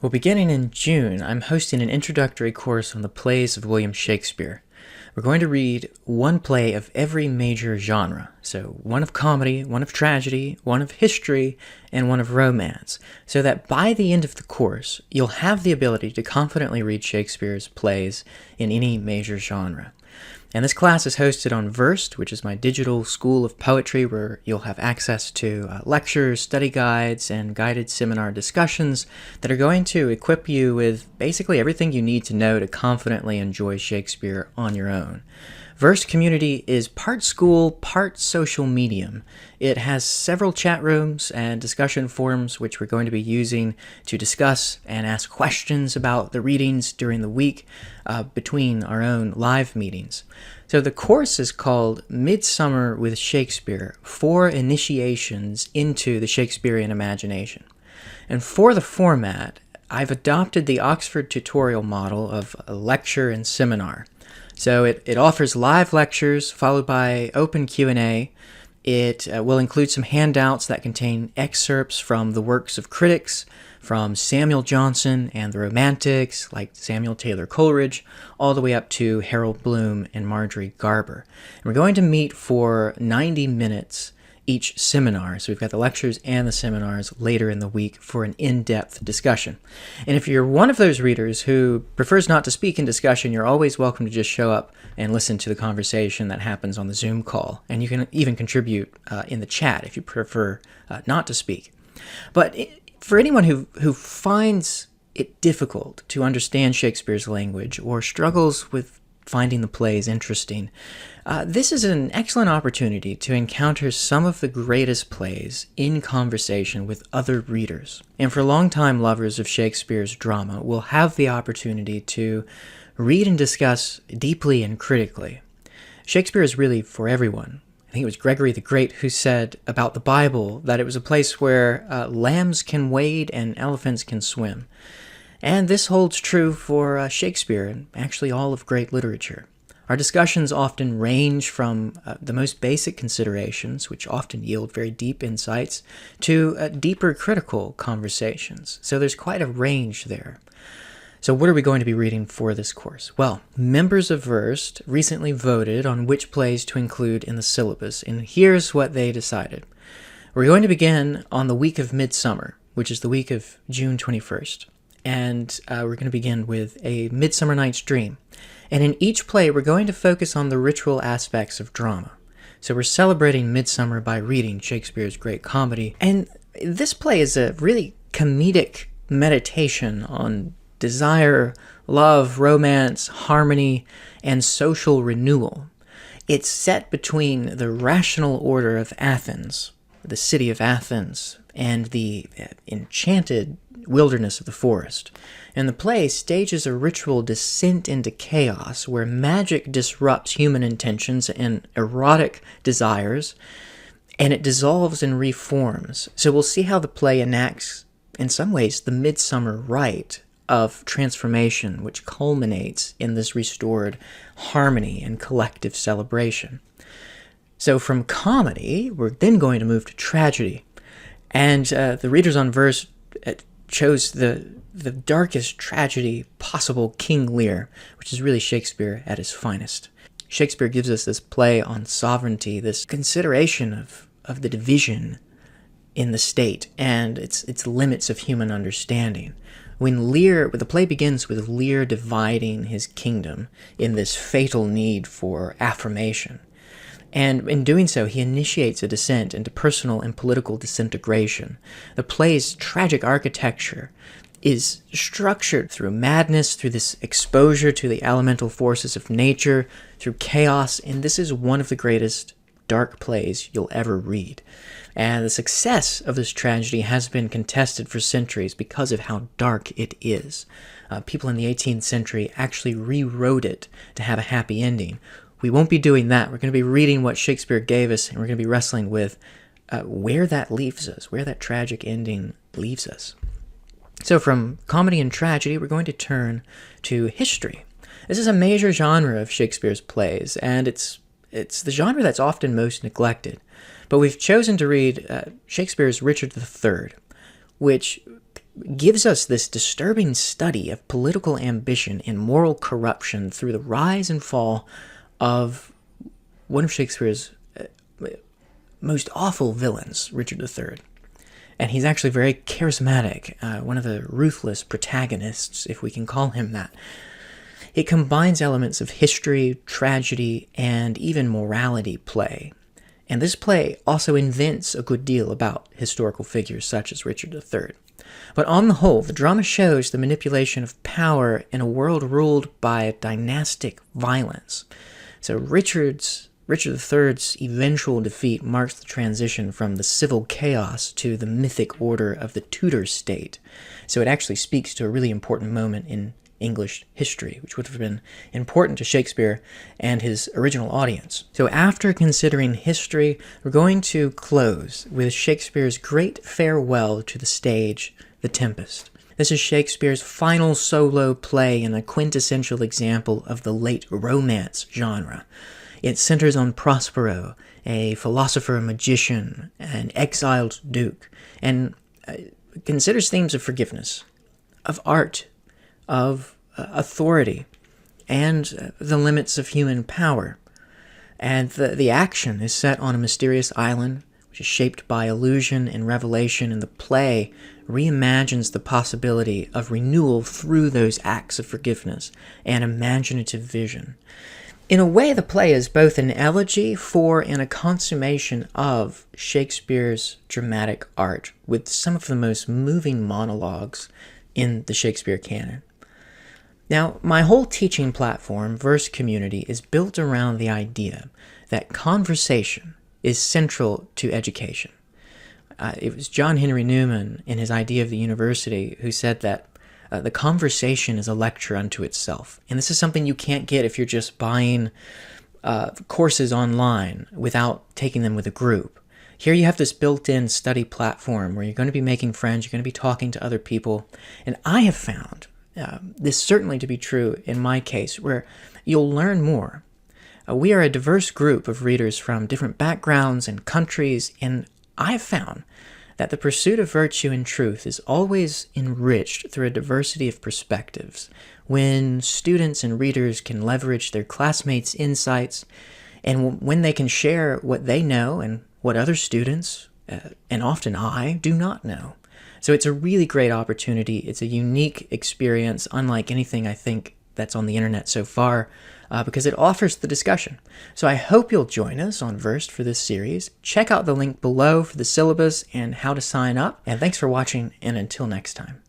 Well, beginning in June, I'm hosting an introductory course on the plays of William Shakespeare. We're going to read one play of every major genre. So one of comedy, one of tragedy, one of history, and one of romance. So that by the end of the course, you'll have the ability to confidently read Shakespeare's plays in any major genre. And this class is hosted on Versed, which is my digital school of poetry, where you'll have access to lectures, study guides, and guided seminar discussions that are going to equip you with basically everything you need to know to confidently enjoy Shakespeare on your own. Versed Community is part school, part social medium. It has several chat rooms and discussion forums which we're going to be using to discuss and ask questions about the readings during the week between our own live meetings. So the course is called Midsummer with Shakespeare, 4 Initiations into the Shakespearean Imagination. And for the format, I've adopted the Oxford tutorial model of a lecture and seminar. So it offers live lectures followed by open Q&A. It will include some handouts that contain excerpts from the works of critics, from Samuel Johnson and the Romantics, like Samuel Taylor Coleridge, all the way up to Harold Bloom and Marjorie Garber. And we're going to meet for 90 minutes each seminar. So we've got the lectures and the seminars later in the week for an in-depth discussion. And if you're one of those readers who prefers not to speak in discussion, you're always welcome to just show up and listen to the conversation that happens on the Zoom call. And you can even contribute in the chat if you prefer not to speak. But for anyone who finds it difficult to understand Shakespeare's language or struggles with finding the plays interesting, this is an excellent opportunity to encounter some of the greatest plays in conversation with other readers. And for longtime lovers of Shakespeare's drama, we'll have the opportunity to read and discuss deeply and critically. Shakespeare is really for everyone. I think it was Gregory the Great who said about the Bible that it was a place where lambs can wade and elephants can swim. And this holds true for Shakespeare and actually all of great literature. Our discussions often range from the most basic considerations, which often yield very deep insights, to deeper critical conversations. So there's quite a range there. So what are we going to be reading for this course? Well, members of Versed recently voted on which plays to include in the syllabus, and here's what they decided. We're going to begin on the week of Midsummer, which is the week of June 21st. And we're going to begin with A Midsummer Night's Dream. And in each play, we're going to focus on the ritual aspects of drama. So we're celebrating Midsummer by reading Shakespeare's great comedy. And this play is a really comedic meditation on desire, love, romance, harmony, and social renewal. It's set between the rational order of Athens, the city of Athens, and the enchanted wilderness of the forest. And the play stages a ritual descent into chaos where magic disrupts human intentions and erotic desires, and it dissolves and reforms. So we'll see how the play enacts, in some ways, the midsummer rite of transformation, which culminates in this restored harmony and collective celebration. So from comedy, we're then going to move to tragedy. And the readers on Verse chose the darkest tragedy possible, King Lear, which is really Shakespeare at his finest. Shakespeare gives us this play on sovereignty, this consideration of the division in the state and its limits of human understanding. When the play begins with Lear dividing his kingdom in this fatal need for affirmation. And in doing so, he initiates a descent into personal and political disintegration. The play's tragic architecture is structured through madness, through this exposure to the elemental forces of nature, through chaos, and this is one of the greatest dark plays you'll ever read. And the success of this tragedy has been contested for centuries because of how dark it is. People in the 18th century actually rewrote it to have a happy ending. We won't be doing that. We're going to be reading what Shakespeare gave us, and we're going to be wrestling with where that leaves us, where that tragic ending leaves us. So from comedy and tragedy, we're going to turn to history. This is a major genre of Shakespeare's plays, and it's the genre that's often most neglected. But we've chosen to read Shakespeare's Richard III, which gives us this disturbing study of political ambition and moral corruption through the rise and fall of one of Shakespeare's most awful villains, Richard III. And he's actually very charismatic, one of the ruthless protagonists, if we can call him that. It combines elements of history, tragedy, and even morality play. And this play also invents a good deal about historical figures such as Richard III. But on the whole, the drama shows the manipulation of power in a world ruled by dynastic violence. So Richard III's eventual defeat marks the transition from the civil chaos to the mythic order of the Tudor state. So it actually speaks to a really important moment in English history, which would have been important to Shakespeare and his original audience. So after considering history, we're going to close with Shakespeare's great farewell to the stage, The Tempest. This is Shakespeare's final solo play and a quintessential example of the late Romance genre. It centers on Prospero, a philosopher-magician, an exiled duke, and considers themes of forgiveness, of art, of authority, and the limits of human power. And the action is set on a mysterious island, which is shaped by illusion and revelation, and the play reimagines the possibility of renewal through those acts of forgiveness and imaginative vision. In a way, the play is both an elegy for and a consummation of Shakespeare's dramatic art, with some of the most moving monologues in the Shakespeare canon. Now, my whole teaching platform, Verse Community, is built around the idea that conversation is central to education. It was John Henry Newman, in his idea of the university, who said that the conversation is a lecture unto itself. And this is something you can't get if you're just buying courses online without taking them with a group. Here you have this built-in study platform where you're going to be making friends, you're going to be talking to other people. And I have found this certainly to be true in my case, where you'll learn more. We are a diverse group of readers from different backgrounds and countries, and I've found that the pursuit of virtue and truth is always enriched through a diversity of perspectives, when students and readers can leverage their classmates' insights, and when they can share what they know and what other students, and often I, do not know. So it's a really great opportunity. It's a unique experience, unlike anything I think that's on the internet so far, because it offers the discussion. So I hope you'll join us on Versed for this series. Check out the link below for the syllabus and how to sign up. And thanks for watching, and until next time.